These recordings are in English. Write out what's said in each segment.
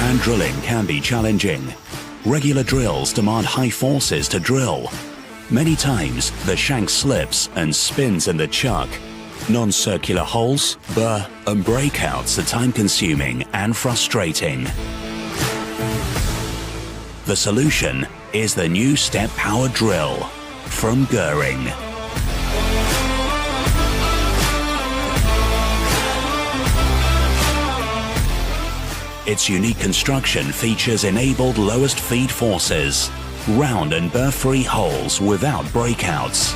Hand drilling can be challenging. Regular drills demand high forces to drill. Many times, the shank slips and spins in the chuck. Non-circular holes, burr, and breakouts are time-consuming and frustrating. The solution is the new Step Power drill from Guhring. Its unique construction features enabled lowest feed forces, round and burr-free holes without breakouts.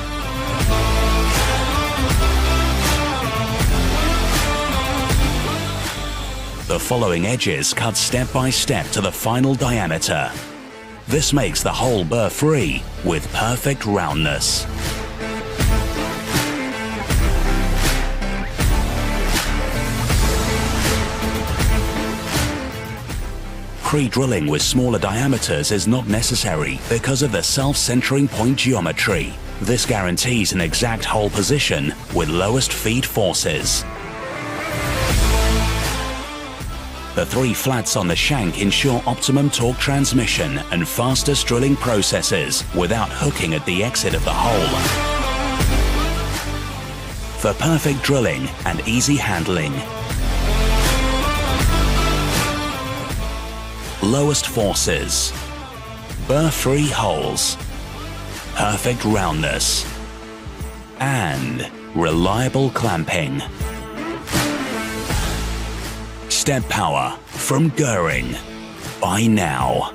The following edges cut step by step to the final diameter. This makes the hole burr-free with perfect roundness. Pre-drilling with smaller diameters is not necessary because of the self-centering point geometry. This guarantees an exact hole position with lowest feed forces. The 3 flats on the shank ensure optimum torque transmission and fastest drilling processes without hooking at the exit of the hole. For perfect drilling and easy handling. Lowest forces. Burr-free holes. Perfect roundness. And reliable clamping. Step Power from Guhring. Buy now.